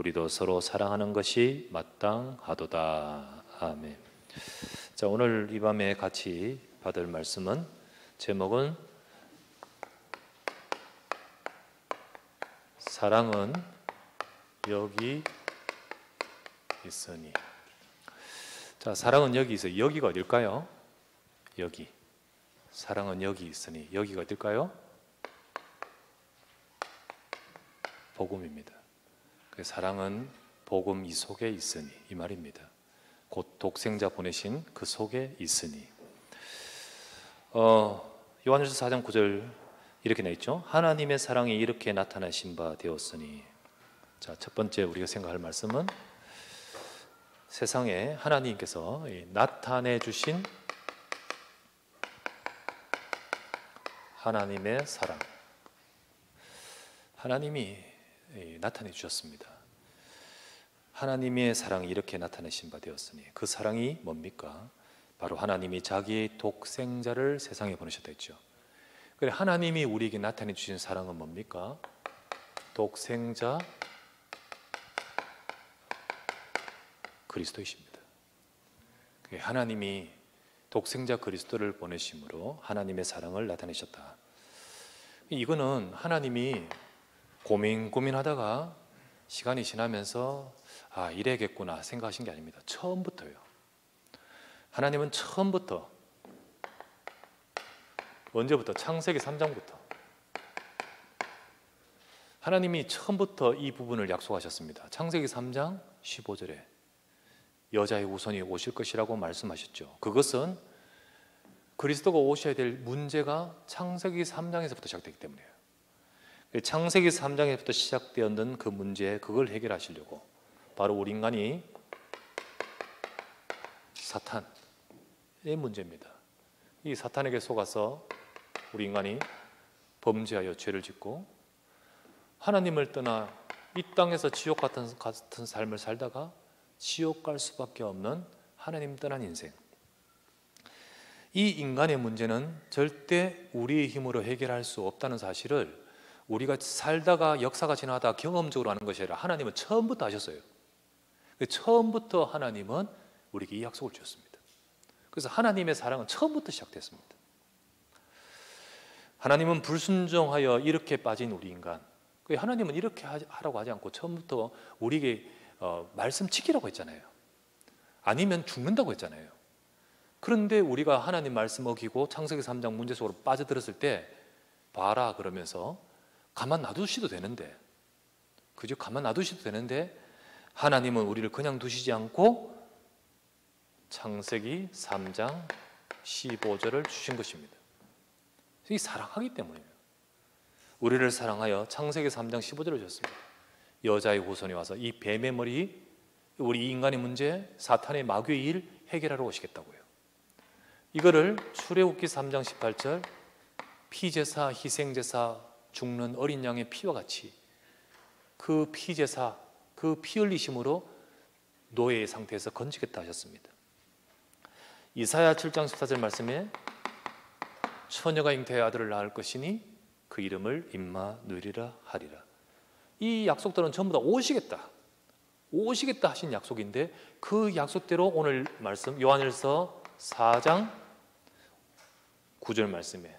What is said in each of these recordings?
우리도 서로 사랑하는 것이 마땅하도다. 아멘. 자, 오늘 이 밤에 같이 받을 말씀은 제목은 사랑은 여기 있으니. 자, 사랑은 여기 있어요. 여기가 어딜까요? 여기. 사랑은 여기 있으니. 여기가 어딜까요? 복음입니다. 사랑은 복음 이 속에 있으니, 이 말입니다. 곧 독생자 보내신 그 속에 있으니. 요한일서 4장 9절 이렇게 나와 있죠. 하나님의 사랑이 이렇게 나타나신 바 되었으니. 자, 첫 번째 우리가 생각할 말씀은 세상에 하나님께서 나타내 주신 하나님의 사랑. 하나님이 나타내 주셨습니다. 하나님의 사랑이 이렇게 나타내신 바 되었으니, 그 사랑이 뭡니까? 바로 하나님이 자기의 독생자를 세상에 보내셨다 했죠. 그래, 하나님이 우리에게 나타내 주신 사랑은 뭡니까? 독생자 그리스도이십니다. 하나님이 독생자 그리스도를 보내심으로 하나님의 사랑을 나타내셨다. 이거는 하나님이 고민하다가 시간이 지나면서 이래야겠구나 생각하신 게 아닙니다. 처음부터요. 하나님은 처음부터, 언제부터? 창세기 3장부터 하나님이 처음부터 이 부분을 약속하셨습니다. 창세기 3장 15절에 여자의 후손이 오실 것이라고 말씀하셨죠. 그것은 그리스도가 오셔야 될 문제가 창세기 3장에서부터 시작되기 때문이에요. 창세기 3장에서부터 시작되었는 그 문제, 그걸 해결하시려고 바로 우리 인간이 사탄의 문제입니다. 이 사탄에게 속아서 우리 인간이 범죄하여 죄를 짓고 하나님을 떠나 이 땅에서 지옥 같은 삶을 살다가 지옥 갈 수밖에 없는 하나님 떠난 인생. 이 인간의 문제는 절대 우리의 힘으로 해결할 수 없다는 사실을 우리가 살다가 역사가 지나다 경험적으로 하는 것이 아니라 하나님은 처음부터 하셨어요. 처음부터 하나님은 우리에게 이 약속을 주셨습니다. 그래서 하나님의 사랑은 처음부터 시작됐습니다. 하나님은 불순종하여 이렇게 빠진 우리 인간, 하나님은 이렇게 하라고 하지 않고 처음부터 우리에게 말씀 지키라고 했잖아요. 아니면 죽는다고 했잖아요. 그런데 우리가 하나님 말씀 어기고 창세기 3장 문제 속으로 빠져들었을 때 봐라 그러면서 가만 놔두셔도 되는데, 그죠? 가만 놔두셔도 되는데 하나님은 우리를 그냥 두시지 않고 창세기 3장 15절을 주신 것입니다. 이 사랑하기 때문이에요. 우리를 사랑하여 창세기 3장 15절을 주셨습니다. 여자의 후손이 와서 이 뱀의 머리, 우리 인간의 문제, 사탄의 마귀의 일 해결하러 오시겠다고요. 이거를 출애굽기 3장 18절 피제사, 희생제사, 죽는 어린 양의 피와 같이 그 피제사, 그 피 흘리심으로 노예의 상태에서 건지겠다 하셨습니다. 이사야 7장 14절 말씀에 처녀가 잉태의 아들을 낳을 것이니 그 이름을 임마누엘이라 하리라. 이 약속들은 전부 다 오시겠다 하신 약속인데, 그 약속대로 오늘 말씀 요한일서 4장 9절 말씀에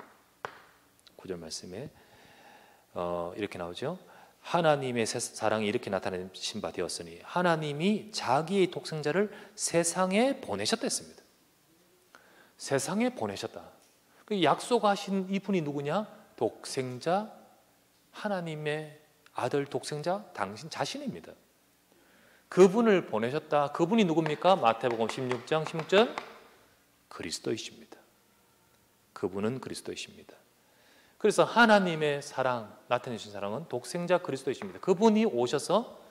이렇게 나오죠. 하나님의 사랑이 이렇게 나타내신 바 되었으니 하나님이 자기의 독생자를 세상에 보내셨다 했습니다. 세상에 보내셨다. 약속하신 이분이 누구냐? 독생자, 하나님의 아들 독생자, 당신 자신입니다. 그분을 보내셨다. 그분이 누굽니까? 마태복음 16장 16절 그리스도이십니다. 그분은 그리스도이십니다. 그래서 하나님의 사랑, 나타내신 사랑은 독생자 그리스도이십니다. 그분이 오셔서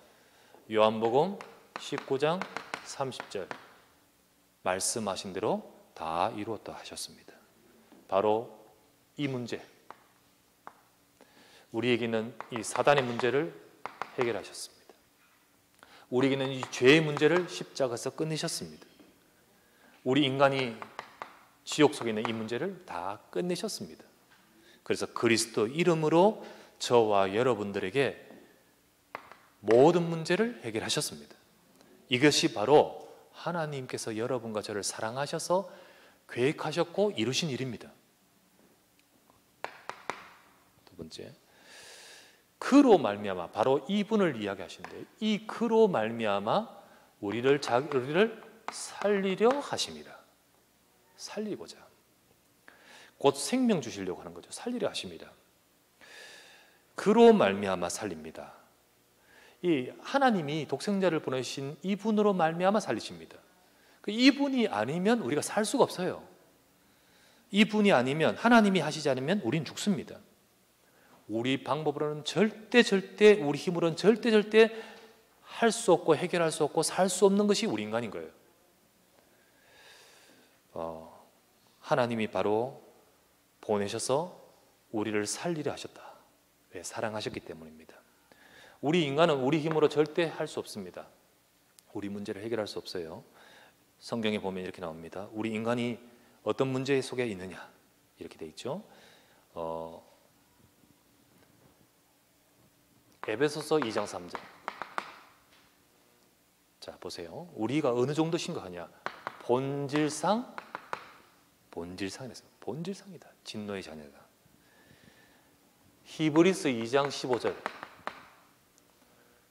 요한복음 19장 30절 말씀하신 대로 다 이루었다 하셨습니다. 바로 이 문제, 우리에게는 이 사단의 문제를 해결하셨습니다. 우리에게는 이 죄의 문제를 십자가에서 끝내셨습니다. 우리 인간이 지옥 속에 있는 이 문제를 다 끝내셨습니다. 그래서 그리스도 이름으로 저와 여러분들에게 모든 문제를 해결하셨습니다. 이것이 바로 하나님께서 여러분과 저를 사랑하셔서 계획하셨고 이루신 일입니다. 두 번째, 그로 말미암아, 바로 이분을 이야기하시는데, 이 그로 말미암아 우리를 살리려 하심이라. 살리고자, 곧 생명 주시려고 하는 거죠. 살리려 하심이라. 그로 말미암아 살립니다. 이 하나님이 독생자를 보내신 이분으로 말미암아 살리십니다. 이분이 아니면 우리가 살 수가 없어요. 이분이 아니면, 하나님이 하시지 않으면 우린 죽습니다. 우리 방법으로는 절대 우리 힘으로는 절대 할 수 없고 해결할 수 없고 살 수 없는 것이 우리 인간인 거예요. 하나님이 바로 보내셔서 우리를 살리려 하셨다. 왜? 사랑하셨기 때문입니다. 우리 인간은 우리 힘으로 절대 할 수 없습니다. 우리 문제를 해결할 수 없어요. 성경에 보면 이렇게 나옵니다. 우리 인간이 어떤 문제 속에 있느냐, 이렇게 돼 있죠. 에베소서 2장 3절. 자, 보세요. 우리가 어느 정도 심각하냐? 본질상이랬어요. 본질상이다. 진노의 자녀다. 히브리서 2장 15절.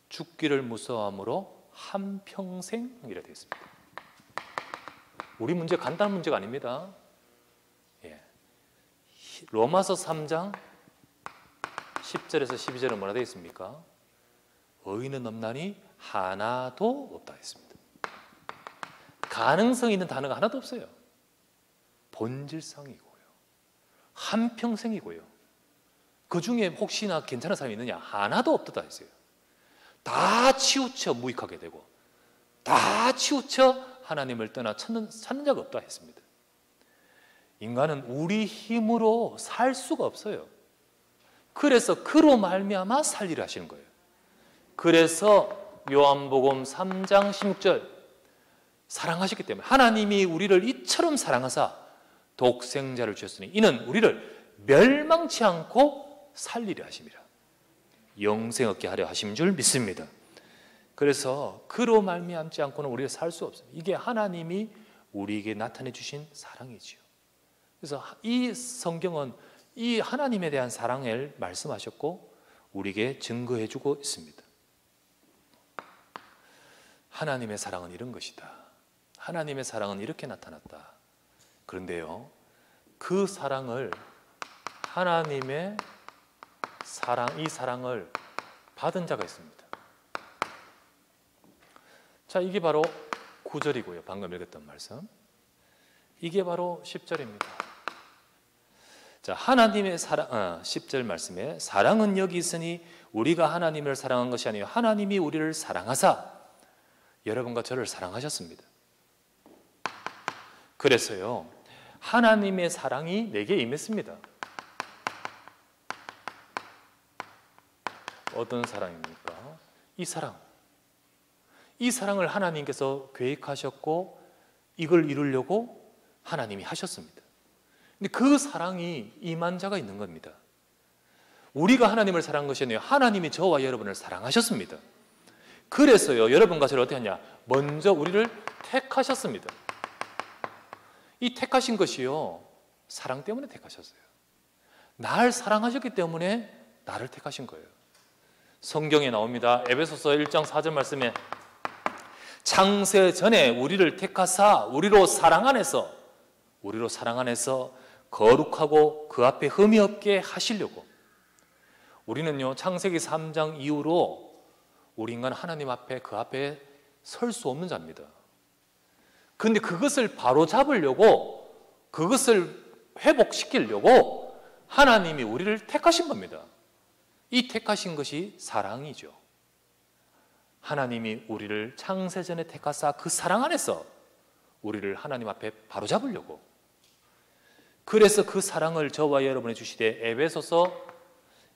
죽기를 무서워함으로 한평생이라 되어 있습니다. 우리 문제 간단한 문제가 아닙니다. 예. 로마서 3장 10절에서 12절은 뭐라 되어 있습니까? 의인은 없나니 하나도 없다 했습니다. 가능성 있는 단어가 하나도 없어요. 본질상이고요, 한평생이고요. 그 중에 혹시나 괜찮은 사람이 있느냐? 하나도 없다 했어요. 다 치우쳐 무익하게 되고 다 치우쳐 하나님을 떠나 찾는 자가 없다 했습니다. 인간은 우리 힘으로 살 수가 없어요. 그래서 그로 말미암아 살리려 하시는 거예요. 그래서 요한복음 3장 16절, 사랑하셨기 때문에, 하나님이 우리를 이처럼 사랑하사 독생자를 주셨으니 이는 우리를 멸망치 않고 살리려 하심이라. 영생 얻게 하려 하심 줄 믿습니다. 그래서 그로 말미암지 않고는 우리가 살 수 없어요. 이게 하나님이 우리에게 나타내 주신 사랑이지요. 그래서 이 성경은 이 하나님에 대한 사랑을 말씀하셨고 우리에게 증거해 주고 있습니다. 하나님의 사랑은 이런 것이다. 하나님의 사랑은 이렇게 나타났다. 그런데요, 그 사랑을, 하나님의 사랑, 이 사랑을 받은 자가 있습니다. 자, 이게 바로 9절이고요. 방금 읽었던 말씀. 이게 바로 10절입니다. 자, 하나님의 사랑, 10절 말씀에 사랑은 여기 있으니 우리가 하나님을 사랑한 것이 아니요 하나님이 우리를 사랑하사 여러분과 저를 사랑하셨습니다. 그래서요, 하나님의 사랑이 내게 임했습니다. 어떤 사랑입니까? 이 사랑. 이 사랑을 하나님께서 계획하셨고 이걸 이루려고 하나님이 하셨습니다. 근데 그 사랑이 임한 자가 있는 겁니다. 우리가 하나님을 사랑한 것이 아니라 하나님이 저와 여러분을 사랑하셨습니다. 그래서요, 여러분과 저를 어떻게 하냐? 먼저 우리를 택하셨습니다. 이 택하신 것이요, 사랑 때문에 택하셨어요. 날 사랑하셨기 때문에 나를 택하신 거예요. 성경에 나옵니다. 에베소서 1장 4절 말씀에 창세 전에 우리를 택하사 우리로 사랑 안에서 거룩하고 그 앞에 흠이 없게 하시려고. 우리는요, 창세기 3장 이후로 우리 인간 하나님 앞에, 그 앞에 설 수 없는 자입니다. 그런데 그것을 바로잡으려고, 그것을 회복시키려고 하나님이 우리를 택하신 겁니다. 이 택하신 것이 사랑이죠. 하나님이 우리를 창세전에 택하사 그 사랑 안에서 우리를 하나님 앞에 바로잡으려고. 그래서 그 사랑을 저와 여러분이 주시되 에베소서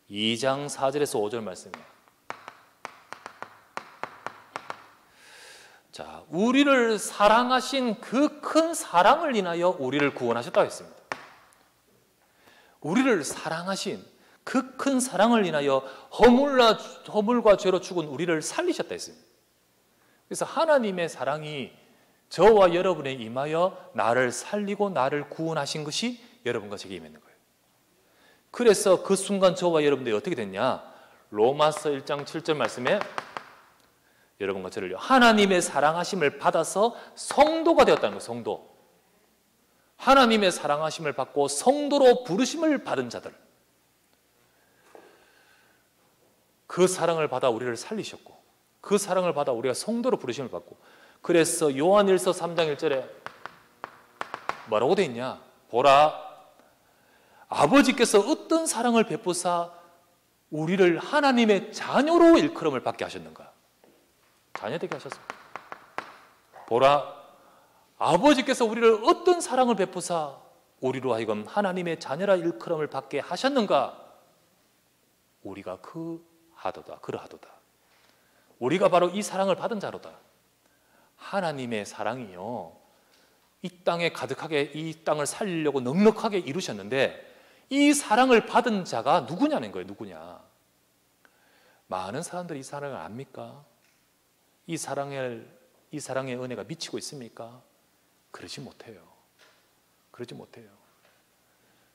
2장 4절에서 5절 말씀이에요. 자, 우리를 사랑하신 그 큰 사랑을 인하여 우리를 구원하셨다고 했습니다. 우리를 사랑하신 그 큰 사랑을 인하여 허물과 죄로 죽은 우리를 살리셨다 했습니다. 그래서 하나님의 사랑이 저와 여러분에 임하여 나를 살리고 나를 구원하신 것이 여러분과 제게 임했는 거예요. 그래서 그 순간 저와 여러분들이 어떻게 됐냐? 로마서 1장 7절 말씀에 여러분과 저를요, 하나님의 사랑하심을 받아서 성도가 되었다는 거예요. 성도. 하나님의 사랑하심을 받고 성도로 부르심을 받은 자들, 그 사랑을 받아 우리를 살리셨고 그 사랑을 받아 우리가 성도로 부르심을 받고, 그래서 요한일서 3장 1절에 뭐라고 되어 있냐? 보라, 아버지께서 어떤 사랑을 베푸사 우리를 하나님의 자녀로 일컬음을 받게 하셨는가? 자녀 되게 하셨습니다. 보라, 아버지께서 우리를 어떤 사랑을 베푸사 우리로 하여금 하나님의 자녀라 일컬음을 받게 하셨는가? 우리가 그러하도다. 우리가 바로 이 사랑을 받은 자로다. 하나님의 사랑이요, 이 땅에 가득하게 이 땅을 살리려고 넉넉하게 이루셨는데 이 사랑을 받은 자가 누구냐는 거예요. 누구냐? 많은 사람들이 이 사랑을 압니까? 이 사랑의 은혜가 미치고 있습니까? 그러지 못해요.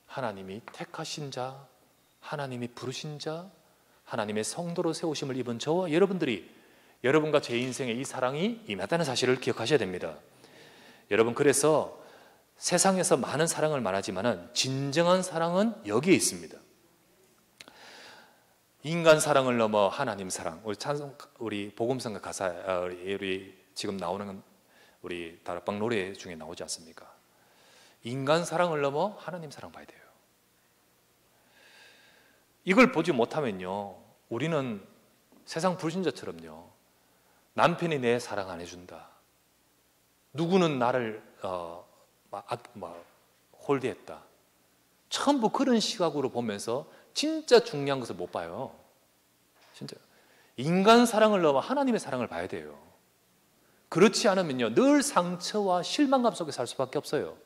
하나님이 택하신 자, 하나님이 부르신 자, 하나님의 성도로 세우심을 입은 저와 여러분들이, 여러분과 제 인생에 이 사랑이 임했다는 사실을 기억하셔야 됩니다. 여러분, 그래서 세상에서 많은 사랑을 말하지만 진정한 사랑은 여기에 있습니다. 인간 사랑을 넘어 하나님 사랑. 우리 복음성가 가사, 우리 지금 나오는 우리 다락방 노래 중에 나오지 않습니까? 인간 사랑을 넘어 하나님 사랑 봐야 돼요. 이걸 보지 못하면요, 우리는 세상 불신자처럼요, 남편이 내 사랑 안 해준다, 누구는 나를 홀대했다, 전부 그런 시각으로 보면서 진짜 중요한 것을 못 봐요. 진짜 인간 사랑을 넘어 하나님의 사랑을 봐야 돼요. 그렇지 않으면요, 늘 상처와 실망감 속에 살 수밖에 없어요.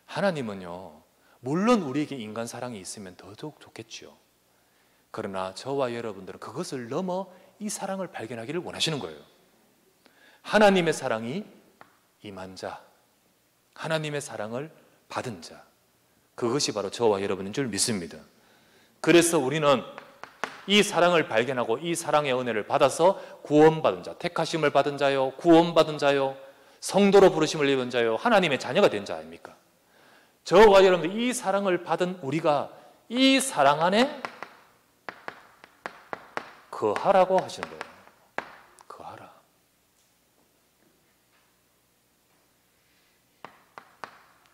하나님은요, 물론 우리에게 인간 사랑이 있으면 더더욱 좋겠죠. 그러나 저와 여러분들은 그것을 넘어 이 사랑을 발견하기를 원하시는 거예요. 하나님의 사랑이 임한 자, 하나님의 사랑을 받은 자, 그것이 바로 저와 여러분인 줄 믿습니다. 그래서 우리는 이 사랑을 발견하고 이 사랑의 은혜를 받아서 구원받은 자, 택하심을 받은 자요, 구원받은 자요, 성도로 부르심을 입은 자요, 하나님의 자녀가 된 자 아닙니까? 저와 여러분들 이 사랑을 받은 우리가 이 사랑 안에 거하라고 하시는 거예요. 거하라.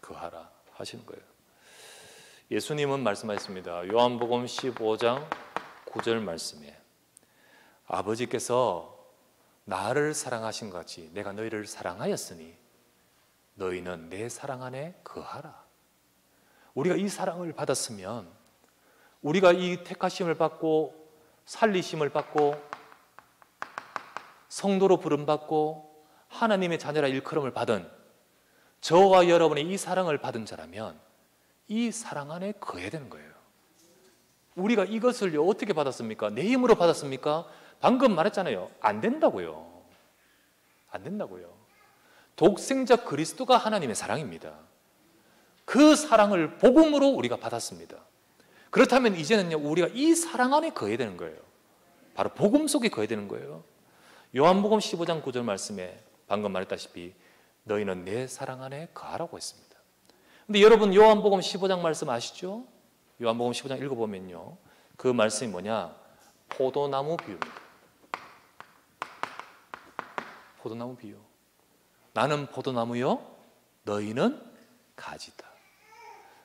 거하라 하시는 거예요. 예수님은 말씀하셨습니다. 요한복음 15장 9절 말씀에 아버지께서 나를 사랑하신 것 같이 내가 너희를 사랑하였으니 너희는 내 사랑 안에 거하라. 우리가 이 사랑을 받았으면, 우리가 이 택하심을 받고 살리심을 받고 성도로 부름받고 하나님의 자녀라 일컬음을 받은 저와 여러분이 이 사랑을 받은 자라면 이 사랑 안에 거해야 되는 거예요. 우리가 이것을 어떻게 받았습니까? 내 힘으로 받았습니까? 방금 말했잖아요. 안 된다고요. 안 된다고요. 독생자 그리스도가 하나님의 사랑입니다. 그 사랑을 복음으로 우리가 받았습니다. 그렇다면 이제는요, 우리가 이 사랑 안에 거해야 되는 거예요. 바로 복음 속에 거해야 되는 거예요. 요한복음 15장 9절 말씀에 방금 말했다시피 너희는 내 사랑 안에 거하라고 했습니다. 근데 여러분, 요한복음 15장 말씀 아시죠? 요한복음 15장 읽어보면요, 그 말씀이 뭐냐? 포도나무 비유입니다. 포도나무 비유. 나는 포도나무요, 너희는 가지다.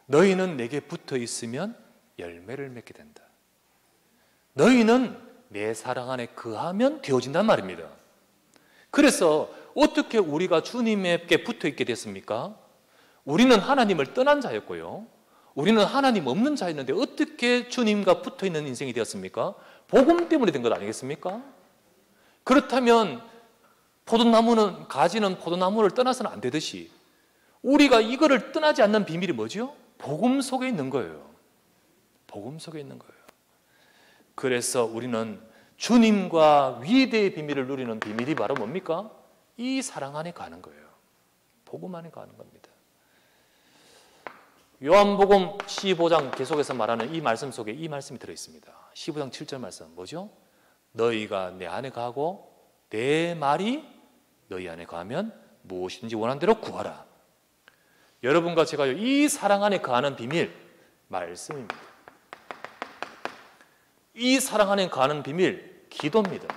너희는 내게 붙어 있으면 열매를 맺게 된다. 너희는 내 사랑 안에 거하면 되어진단 말입니다. 그래서 어떻게 우리가 주님께 붙어 있게 됐습니까? 우리는 하나님을 떠난 자였고요, 우리는 하나님 없는 자였는데 어떻게 주님과 붙어 있는 인생이 되었습니까? 복음 때문에 된 것 아니겠습니까? 그렇다면 포도나무는, 가지는 포도나무를 떠나서는 안 되듯이 우리가 이거를 떠나지 않는 비밀이 뭐죠? 복음 속에 있는 거예요. 복음 속에 있는 거예요. 그래서 우리는 주님과 위대의 비밀을 누리는 비밀이 바로 뭡니까? 이 사랑 안에 가는 거예요. 복음 안에 가는 겁니다. 요한복음 15장 계속해서 말하는 이 말씀 속에 이 말씀이 들어있습니다. 15장 7절 말씀 뭐죠? 너희가 내 안에 가고 내 말이 너희 안에 가면 무엇인지 원하는 대로 구하라. 여러분과 제가 이 사랑 안에 거하는 비밀, 말씀입니다. 이 사랑 안에 거하는 비밀, 기도입니다.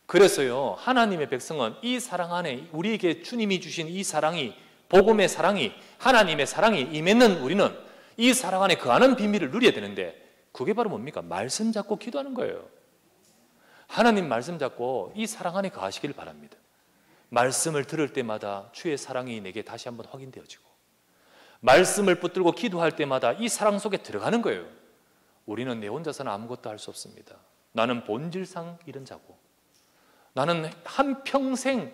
그래서요, 하나님의 백성은 이 사랑 안에 우리에게 주님이 주신 이 사랑이, 복음의 사랑이, 하나님의 사랑이 임했는 우리는 이 사랑 안에 거하는 비밀을 누려야 되는데, 그게 바로 뭡니까? 말씀 잡고 기도하는 거예요. 하나님 말씀 잡고 이 사랑 안에 거하시길 바랍니다. 말씀을 들을 때마다 주의 사랑이 내게 다시 한번 확인되어지고, 말씀을 붙들고 기도할 때마다 이 사랑 속에 들어가는 거예요. 우리는 내 혼자서는 아무것도 할 수 없습니다. 나는 본질상 이런 자고, 나는 한평생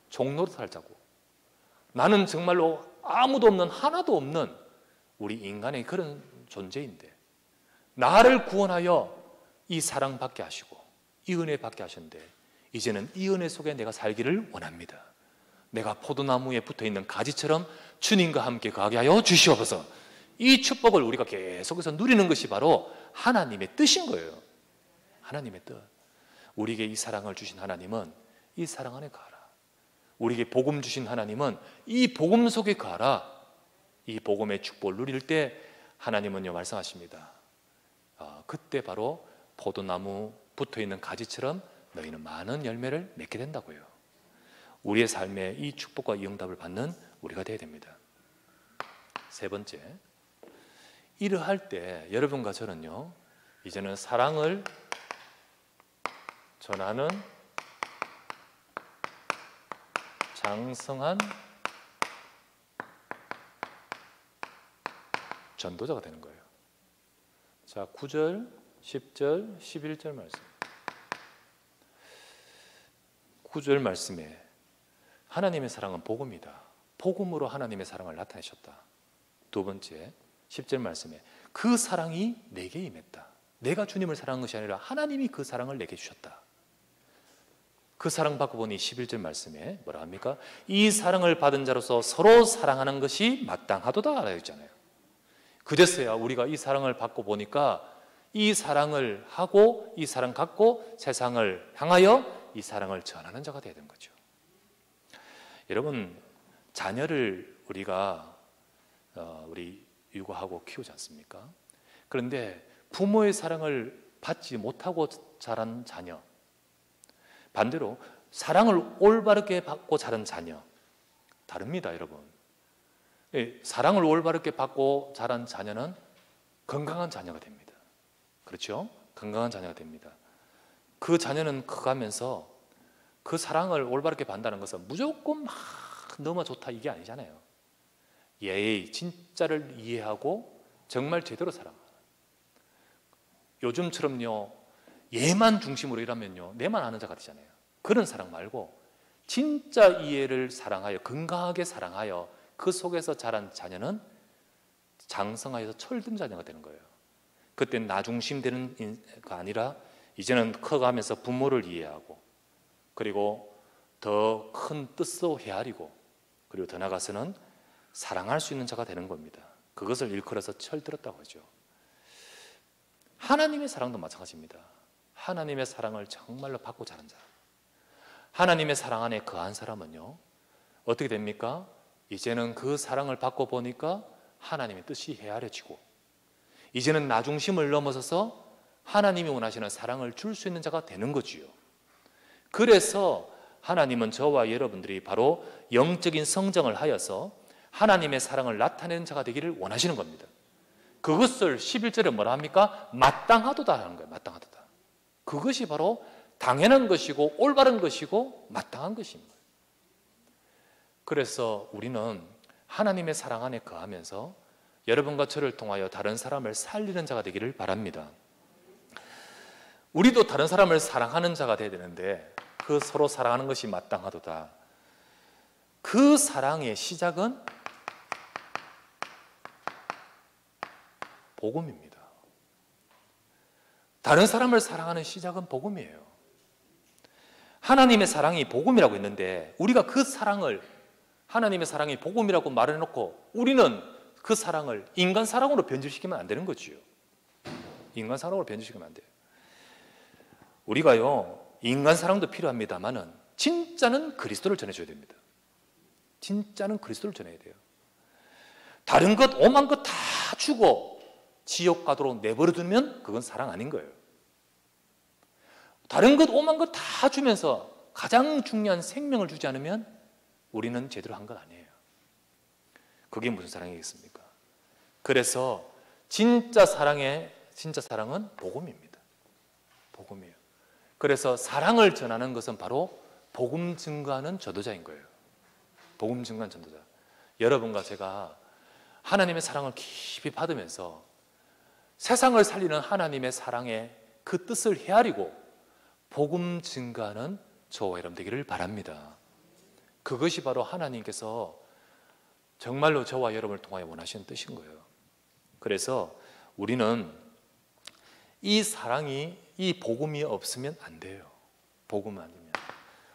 종로로 살자고, 나는 정말로 아무도 없는, 하나도 없는 우리 인간의 그런 존재인데, 나를 구원하여 이 사랑 받게 하시고 이 은혜 받게 하셨는데, 이제는 이 은혜 속에 내가 살기를 원합니다. 내가 포도나무에 붙어있는 가지처럼 주님과 함께 가게 하여 주시옵소서. 이 축복을 우리가 계속해서 누리는 것이 바로 하나님의 뜻인 거예요. 하나님의 뜻. 우리에게 이 사랑을 주신 하나님은 이 사랑 안에 가라. 우리에게 복음 주신 하나님은 이 복음 속에 가라. 이 복음의 축복을 누릴 때 하나님은요 말씀하십니다. 그때 바로 포도나무 붙어있는 가지처럼 너희는 많은 열매를 맺게 된다고요. 우리의 삶에 이 축복과 이 응답을 받는 우리가 되어야 됩니다. 세 번째, 이러할 때 여러분과 저는요, 이제는 사랑을 전하는 장성한 전도자가 되는 거예요. 자, 9절, 10절, 11절 말씀. 9절 말씀에 하나님의 사랑은 복음이다. 복음으로 하나님의 사랑을 나타내셨다. 두 번째, 10절 말씀에 그 사랑이 내게 임했다. 내가 주님을 사랑한 것이 아니라 하나님이 그 사랑을 내게 주셨다. 그 사랑 받고 보니 11절 말씀에 뭐라 합니까? 이 사랑을 받은 자로서 서로 사랑하는 것이 마땅하도다 라고 했잖아요. 그제서야 우리가 이 사랑을 받고 보니까 이 사랑을 하고 이 사랑 갖고 세상을 향하여 이 사랑을 전하는 자가 되야 되는 거죠. 여러분, 자녀를 우리가 우리 육아하고 키우지 않습니까? 그런데 부모의 사랑을 받지 못하고 자란 자녀, 반대로 사랑을 올바르게 받고 자란 자녀, 다릅니다, 여러분. 사랑을 올바르게 받고 자란 자녀는 건강한 자녀가 됩니다. 그렇죠? 건강한 자녀가 됩니다. 그 자녀는 커가면서 그 사랑을 올바르게 받는다는 것은 무조건 막 너무 좋다 이게 아니잖아요. 진짜를 이해하고 정말 제대로 사랑하는. 요즘처럼요, 얘만 중심으로 일하면요, 내만 아는 자가 되잖아요. 그런 사랑 말고 진짜 이해를 사랑하여 건강하게 사랑하여 그 속에서 자란 자녀는 장성하여서 철든 자녀가 되는 거예요. 그때는 나 중심 되는 가 아니라 이제는 커가면서 부모를 이해하고, 그리고 더 큰 뜻도 헤아리고, 그리고 더 나아가서는 사랑할 수 있는 자가 되는 겁니다. 그것을 일컬어서 철들었다고 하죠. 하나님의 사랑도 마찬가지입니다. 하나님의 사랑을 정말로 받고 자란 자, 하나님의 사랑 안에 거한 사람은요 어떻게 됩니까? 이제는 그 사랑을 받고 보니까 하나님의 뜻이 헤아려지고, 이제는 나 중심을 넘어서서 하나님이 원하시는 사랑을 줄 수 있는 자가 되는 거지요. 그래서 하나님은 저와 여러분들이 바로 영적인 성장을 하여서 하나님의 사랑을 나타내는 자가 되기를 원하시는 겁니다. 그것을 11절에 뭐라 합니까? 마땅하도다 하는 거예요. 마땅하도다. 그것이 바로 당연한 것이고 올바른 것이고 마땅한 것입니다. 그래서 우리는 하나님의 사랑 안에 거하면서 여러분과 저를 통하여 다른 사람을 살리는 자가 되기를 바랍니다. 우리도 다른 사람을 사랑하는 자가 되어야 되는데 그 서로 사랑하는 것이 마땅하도다. 그 사랑의 시작은 복음입니다. 다른 사람을 사랑하는 시작은 복음이에요. 하나님의 사랑이 복음이라고 했는데 우리가 그 사랑을 하나님의 사랑이 복음이라고 말해놓고 우리는 그 사랑을 인간 사랑으로 변질시키면 안 되는 거지요. 인간 사랑으로 변질시키면 안 돼요. 우리가요 인간 사랑도 필요합니다만은 진짜는 그리스도를 전해줘야 됩니다. 진짜는 그리스도를 전해야 돼요. 다른 것 오만 것 다 주고 지옥 가도록 내버려 두면 그건 사랑 아닌 거예요. 다른 것 오만 것 다 주면서 가장 중요한 생명을 주지 않으면 우리는 제대로 한 건 아니에요. 그게 무슨 사랑이겠습니까? 그래서 진짜 사랑은 복음입니다. 복음이에요. 그래서 사랑을 전하는 것은 바로 복음 증거하는 전도자인 거예요. 복음 증거하는 전도자. 여러분과 제가 하나님의 사랑을 깊이 받으면서 세상을 살리는 하나님의 사랑의 그 뜻을 헤아리고 복음 증거하는 저와 여러분 되기를 바랍니다. 그것이 바로 하나님께서 정말로 저와 여러분을 통하여 원하시는 뜻인 거예요. 그래서 우리는 이 사랑이, 이 복음이 없으면 안 돼요. 복음 아니면.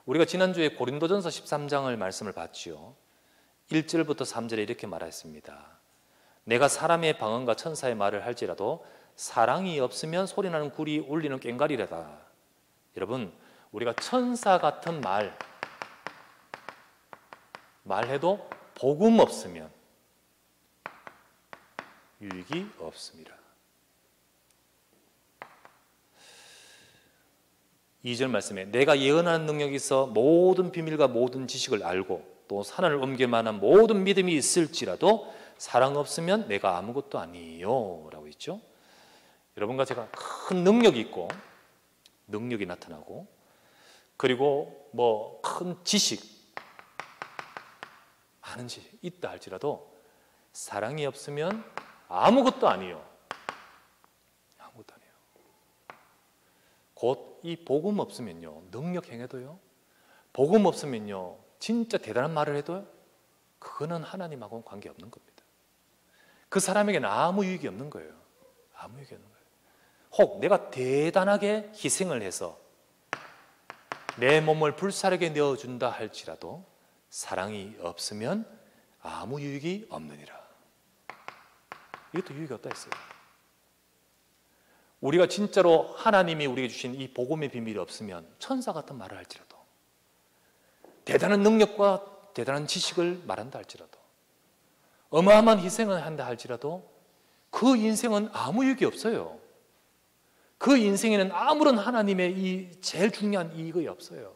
우리가 지난주에 고린도전서 13장을 말씀을 봤지요. 1절부터 3절에 이렇게 말했습니다. 내가 사람의 방언과 천사의 말을 할지라도 사랑이 없으면 소리나는 굴이 울리는 꽹과리라다. 여러분, 우리가 천사 같은 말해도 복음 없으면 유익이 없습니다. 2절 말씀에 내가 예언하는 능력이 있어 모든 비밀과 모든 지식을 알고 또 산을 옮길 만한 모든 믿음이 있을지라도 사랑 없으면 내가 아무것도 아니에요 라고 있죠. 여러분과 제가 큰 능력이 있고 능력이 나타나고 그리고 뭐 큰 지식 많은 지식 있다 할지라도 사랑이 없으면 아무것도 아니에요. 아무것도 아니에요. 곧 이 복음 없으면요 능력 행해도요 복음 없으면요 진짜 대단한 말을 해도요 그거는 하나님하고는 관계없는 겁니다. 그 사람에게는 아무 유익이 없는 거예요. 아무 유익이 없는 거예요. 혹 내가 대단하게 희생을 해서 내 몸을 불사르게 내어준다 할지라도 사랑이 없으면 아무 유익이 없느니라. 이것도 유익이 없다 했어요. 우리가 진짜로 하나님이 우리에게 주신 이 복음의 비밀이 없으면 천사 같은 말을 할지라도 대단한 능력과 대단한 지식을 말한다 할지라도 어마어마한 희생을 한다 할지라도 그 인생은 아무 유익이 없어요. 그 인생에는 아무런 하나님의 이 제일 중요한 이익이 없어요.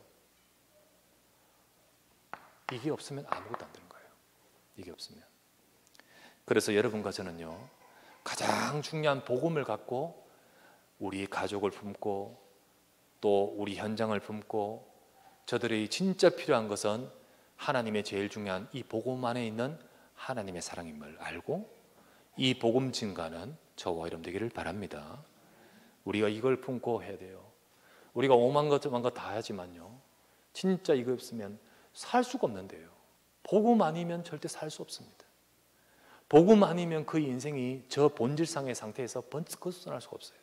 이게 없으면 아무것도 안 되는 거예요. 이게 없으면. 그래서 여러분과 저는요 가장 중요한 복음을 갖고 우리 가족을 품고 또 우리 현장을 품고 저들이 진짜 필요한 것은 하나님의 제일 중요한 이 복음 안에 있는 하나님의 사랑임을 알고 이 복음 증가는 저와 여러분 되기를 바랍니다. 우리가 이걸 품고 해야 돼요. 우리가 오만 것 저만 것 다 하지만요 진짜 이거 없으면 살 수가 없는데요. 복음 아니면 절대 살 수 없습니다. 복음 아니면 그 인생이 저 본질상의 상태에서 번쩍 벗어날 수가 없어요.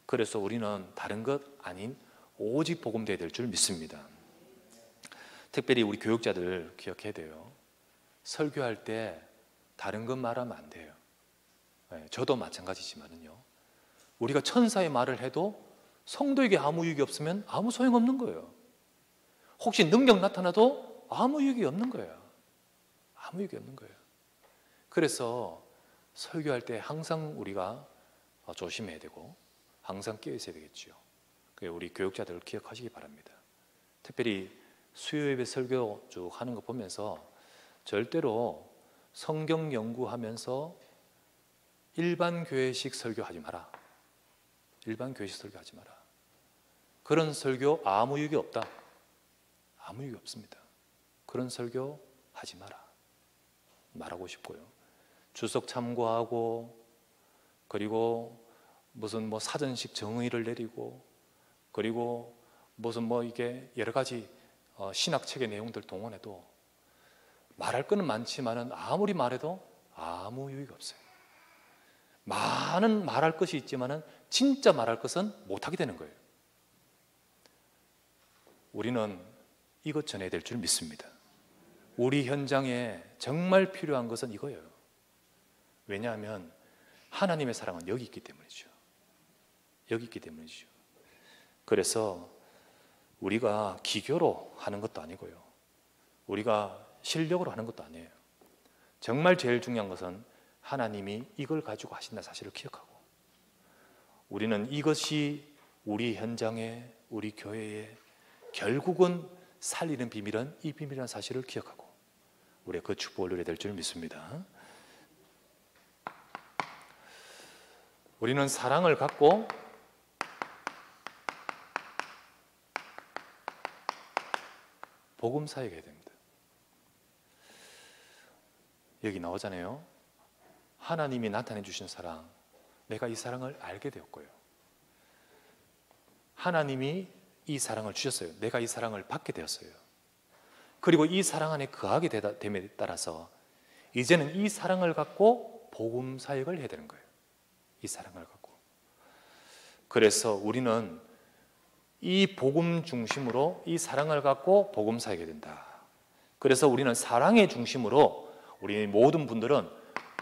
그래서 우리는 다른 것 아닌 오직 복음돼야 될 줄 믿습니다. 특별히 우리 교육자들 기억해야 돼요. 설교할 때 다른 것 말하면 안 돼요. 저도 마찬가지지만은요 우리가 천사의 말을 해도 성도에게 아무 유익이 없으면 아무 소용없는 거예요. 혹시 능력 나타나도 아무 유익이 없는 거예요. 아무 유익이 없는 거예요. 그래서 설교할 때 항상 우리가 조심해야 되고 항상 깨어 있어야 되겠죠. 우리 교육자들 기억하시기 바랍니다. 특별히 수요예배 설교 쭉 하는 거 보면서 절대로 성경 연구하면서 일반 교회식 설교하지 마라. 일반 교회식 설교하지 마라. 그런 설교 아무 유익이 없다. 아무 유익이 없습니다. 그런 설교 하지 마라. 말하고 싶고요. 주석 참고하고 그리고 무슨 뭐 사전식 정의를 내리고 그리고 무슨 뭐 이게 여러 가지 신학책의 내용들 동원해도 말할 거는 많지만은 아무리 말해도 아무 유익이 없어요. 많은 말할 것이 있지만은 진짜 말할 것은 못하게 되는 거예요. 우리는 이것 전해야 될 줄 믿습니다. 우리 현장에 정말 필요한 것은 이거예요. 왜냐하면 하나님의 사랑은 여기 있기 때문이죠. 여기 있기 때문이죠. 그래서 우리가 기교로 하는 것도 아니고요, 우리가 실력으로 하는 것도 아니에요. 정말 제일 중요한 것은 하나님이 이걸 가지고 하신다는 사실을 기억하고, 우리는 이것이 우리 현장에, 우리 교회에 결국은 살리는 비밀은 이 비밀이라는 사실을 기억하고 우리가 그 축복을 누려야 될 줄 믿습니다. 우리는 사랑을 갖고 복음 사역해야 됩니다. 여기 나오잖아요. 하나님이 나타내 주신 사랑, 내가 이 사랑을 알게 되었고요, 하나님이 이 사랑을 주셨어요. 내가 이 사랑을 받게 되었어요. 그리고 이 사랑 안에 거하게 됨에 따라서 이제는 이 사랑을 갖고 복음 사역을 해야 되는 거예요. 이 사랑을 갖고. 그래서 우리는 이 복음 중심으로 이 사랑을 갖고 복음 사역해야 된다. 그래서 우리는 사랑의 중심으로 우리 모든 분들은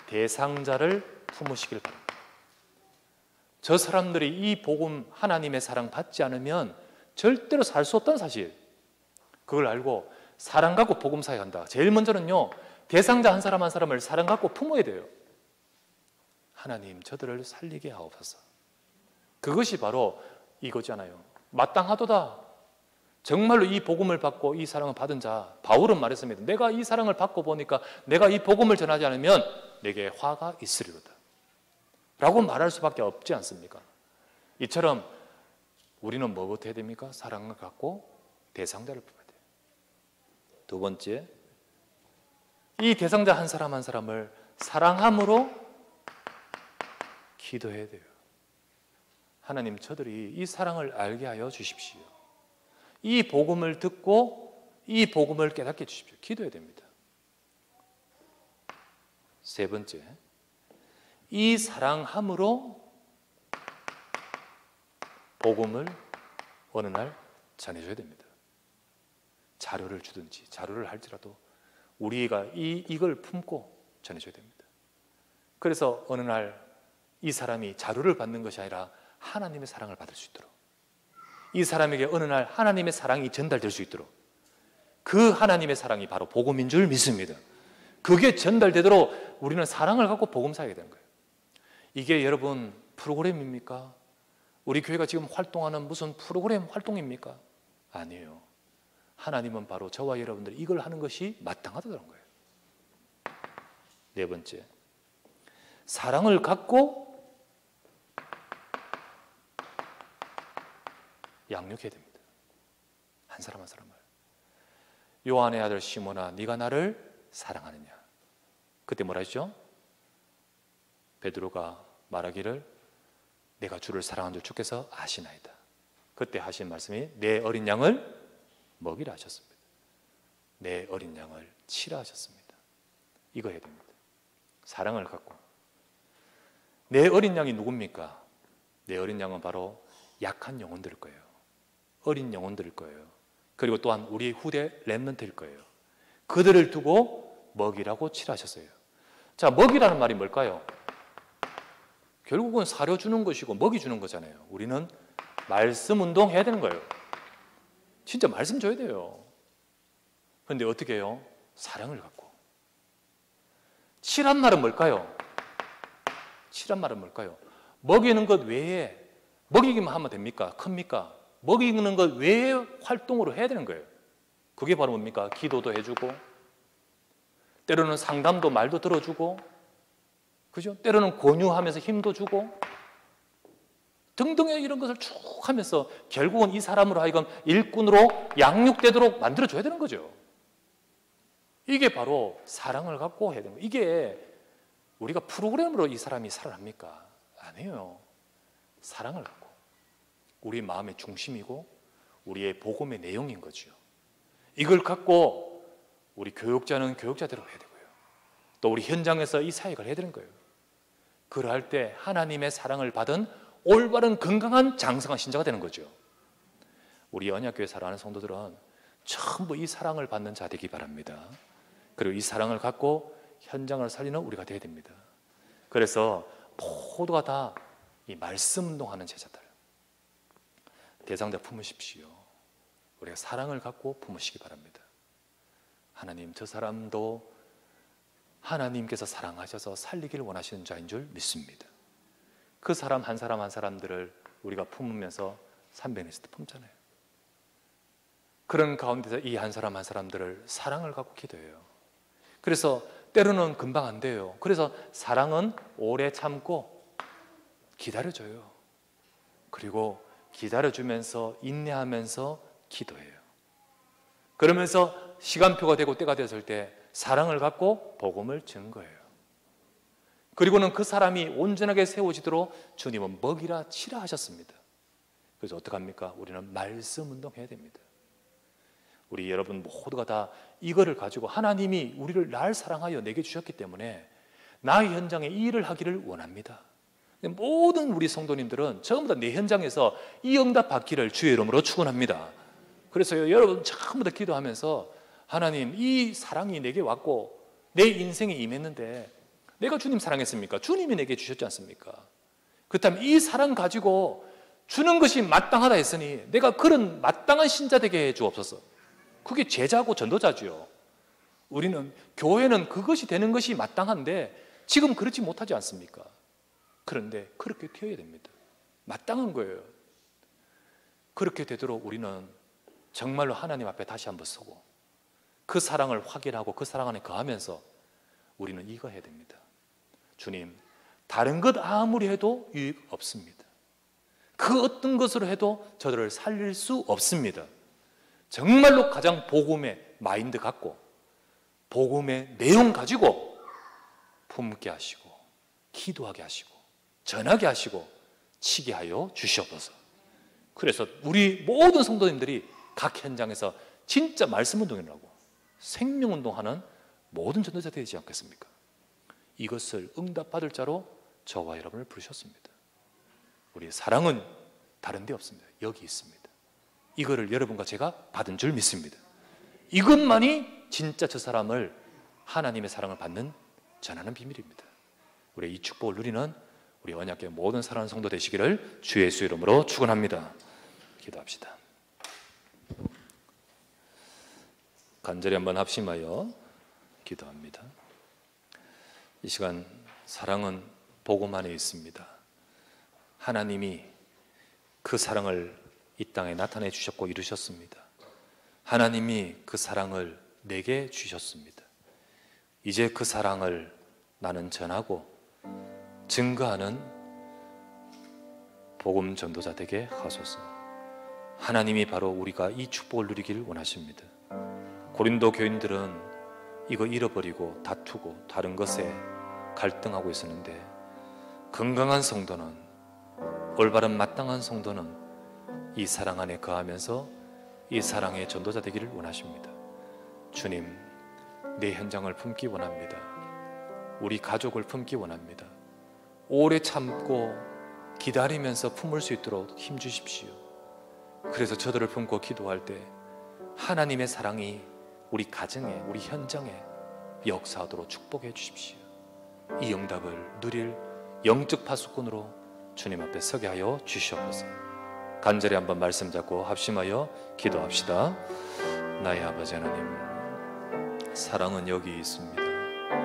대상자를 품으시길 바랍니다. 저 사람들이 이 복음, 하나님의 사랑 받지 않으면 절대로 살 수 없다는 사실, 그걸 알고 사랑 갖고 복음 사역한다. 제일 먼저는요, 대상자 한 사람 한 사람을 사랑 갖고 품어야 돼요. 하나님, 저들을 살리게 하옵소서. 그것이 바로 이거잖아요. 마땅하도다. 정말로 이 복음을 받고 이 사랑을 받은 자, 바울은 말했습니다. 내가 이 사랑을 받고 보니까 내가 이 복음을 전하지 않으면 내게 화가 있으리로다 라고 말할 수밖에 없지 않습니까? 이처럼 우리는 뭐부터 해야 됩니까? 사랑을 갖고 대상자를 품어야 돼요. 두 번째, 이 대상자 한 사람 한 사람을 사랑함으로 기도해야 돼요. 하나님, 저들이 이 사랑을 알게 하여 주십시오. 이 복음을 듣고 이 복음을 깨닫게 해주십시오. 기도해야 됩니다. 세 번째, 이 사랑함으로 복음을 어느 날 전해줘야 됩니다. 자료를 주든지 자료를 할지라도 우리가 이걸 품고 전해줘야 됩니다. 그래서 어느 날 이 사람이 자료를 받는 것이 아니라 하나님의 사랑을 받을 수 있도록, 이 사람에게 어느 날 하나님의 사랑이 전달될 수 있도록, 그 하나님의 사랑이 바로 복음인 줄 믿습니다. 그게 전달되도록 우리는 사랑을 갖고 복음 사역해야 되는 거예요. 이게 여러분 프로그램입니까? 우리 교회가 지금 활동하는 무슨 프로그램 활동입니까? 아니에요. 하나님은 바로 저와 여러분들이 이걸 하는 것이 마땅하다는 거예요. 네 번째, 사랑을 갖고 양육해야 됩니다. 한 사람 한 사람을. 요한의 아들 시몬아, 네가 나를 사랑하느냐? 그때 뭐라 했죠? 베드로가 말하기를 내가 주를 사랑한 줄 주께서 아시나이다. 그때 하신 말씀이 내 어린 양을 먹이라 하셨습니다. 내 어린 양을 치라 하셨습니다. 이거 해야 됩니다. 사랑을 갖고. 내 어린 양이 누굽니까? 내 어린 양은 바로 약한 영혼들일 거예요. 어린 영혼들일 거예요. 그리고 또한 우리의 후대 렘넌트일 거예요. 그들을 두고 먹이라고 칠하셨어요. 자, 먹이라는 말이 뭘까요? 결국은 사료 주는 것이고 먹이 주는 거잖아요. 우리는 말씀 운동 해야 되는 거예요. 진짜 말씀 줘야 돼요. 그런데 어떻게 해요? 사랑을 갖고. 칠한 말은 뭘까요? 칠한 말은 뭘까요? 먹이는 것 외에, 먹이기만 하면 됩니까? 큽니까? 먹이는 것 외에 활동으로 해야 되는 거예요. 그게 바로 뭡니까? 기도도 해주고, 때로는 상담도 말도 들어주고, 그죠? 때로는 권유하면서 힘도 주고, 등등의 이런 것을 쭉 하면서 결국은 이 사람으로 하여금 일꾼으로 양육되도록 만들어줘야 되는 거죠. 이게 바로 사랑을 갖고 해야 되는 거예요. 이게 우리가 프로그램으로 이 사람이 살아납니까? 아니에요. 사랑을 갖고. 우리 마음의 중심이고 우리의 복음의 내용인 거죠. 이걸 갖고 우리 교육자는 교육자대로 해야 되고요. 또 우리 현장에서 이 사역을 해야 되는 거예요. 그러할 때 하나님의 사랑을 받은 올바른 건강한 장성한 신자가 되는 거죠. 우리 언약교회 사랑하는 성도들은 전부 이 사랑을 받는 자 되기 바랍니다. 그리고 이 사랑을 갖고 현장을 살리는 우리가 되어야 됩니다. 그래서 모두가 다 이 말씀 운동하는 제자들, 대상자 품으십시오. 우리가 사랑을 갖고 품으시기 바랍니다. 하나님, 저 사람도 하나님께서 사랑하셔서 살리기를 원하시는 자인 줄 믿습니다. 그 사람 한 사람 한 사람들을 우리가 품으면서 300리스트 품잖아요. 그런 가운데서 이 한 사람 한 사람들을 사랑을 갖고 기도해요. 그래서 때로는 금방 안 돼요. 그래서 사랑은 오래 참고 기다려줘요. 그리고 기다려주면서 인내하면서 기도해요. 그러면서 시간표가 되고 때가 됐을 때 사랑을 갖고 복음을 증거해요. 그리고는 그 사람이 온전하게 세워지도록 주님은 먹이라 치라 하셨습니다. 그래서 어떡합니까? 우리는 말씀 운동해야 됩니다. 우리 여러분 모두가 다 이거를 가지고 하나님이 우리를 날 사랑하여 내게 주셨기 때문에 나의 현장에 이 일을 하기를 원합니다. 모든 우리 성도님들은 전부 다 내 현장에서 이 응답 받기를 주의 이름으로 축원합니다. 그래서 여러분 전부 다 기도하면서 하나님, 이 사랑이 내게 왔고 내 인생에 임했는데 내가 주님 사랑했습니까? 주님이 내게 주셨지 않습니까? 그렇다면 이 사랑 가지고 주는 것이 마땅하다 했으니 내가 그런 마땅한 신자 되게 해 주옵소서. 그게 제자고 전도자지요. 우리는 교회는 그것이 되는 것이 마땅한데 지금 그렇지 못하지 않습니까? 그런데 그렇게 되어야 됩니다. 마땅한 거예요. 그렇게 되도록 우리는 정말로 하나님 앞에 다시 한번 서고 그 사랑을 확인하고 그 사랑 안에 거하면서 우리는 이거 해야 됩니다. 주님, 다른 것 아무리 해도 유익 없습니다. 그 어떤 것으로 해도 저들을 살릴 수 없습니다. 정말로 가장 복음의 마인드 갖고 복음의 내용 가지고 품게 하시고 기도하게 하시고 전하게 하시고 치게 하여 주시옵소서. 그래서 우리 모든 성도님들이 각 현장에서 진짜 말씀 운동이라고 생명 운동하는 모든 전도자 되지 않겠습니까? 이것을 응답받을 자로 저와 여러분을 부르셨습니다. 우리의 사랑은 다른 데 없습니다. 여기 있습니다. 이거를 여러분과 제가 받은 줄 믿습니다. 이것만이 진짜 저 사람을 하나님의 사랑을 받는 전하는 비밀입니다. 우리 이 축복을 누리는 우리 언약교회 모든 사랑하는 성도 되시기를 주 예수 이름으로 축원합니다. 기도합시다. 간절히 한번 합심하여 기도합니다. 이 시간 사랑은 복음 안에 있습니다. 하나님이 그 사랑을 이 땅에 나타내 주셨고 이루셨습니다. 하나님이 그 사랑을 내게 주셨습니다. 이제 그 사랑을 나는 전하고 증거하는 복음 전도자 되게 하소서. 하나님이 바로 우리가 이 축복을 누리기를 원하십니다. 고린도 교인들은 이거 잃어버리고 다투고 다른 것에 갈등하고 있었는데 건강한 성도는, 올바른 마땅한 성도는 이 사랑 안에 거하면서 이 사랑의 전도자 되기를 원하십니다. 주님, 내 현장을 품기 원합니다. 우리 가족을 품기 원합니다. 오래 참고 기다리면서 품을 수 있도록 힘주십시오. 그래서 저들을 품고 기도할 때 하나님의 사랑이 우리 가정에, 우리 현장에 역사하도록 축복해 주십시오. 이 응답을 누릴 영적 파수꾼으로 주님 앞에 서게 하여 주시옵소서. 간절히 한번 말씀 잡고 합심하여 기도합시다. 나의 아버지 하나님, 사랑은 여기 있습니다.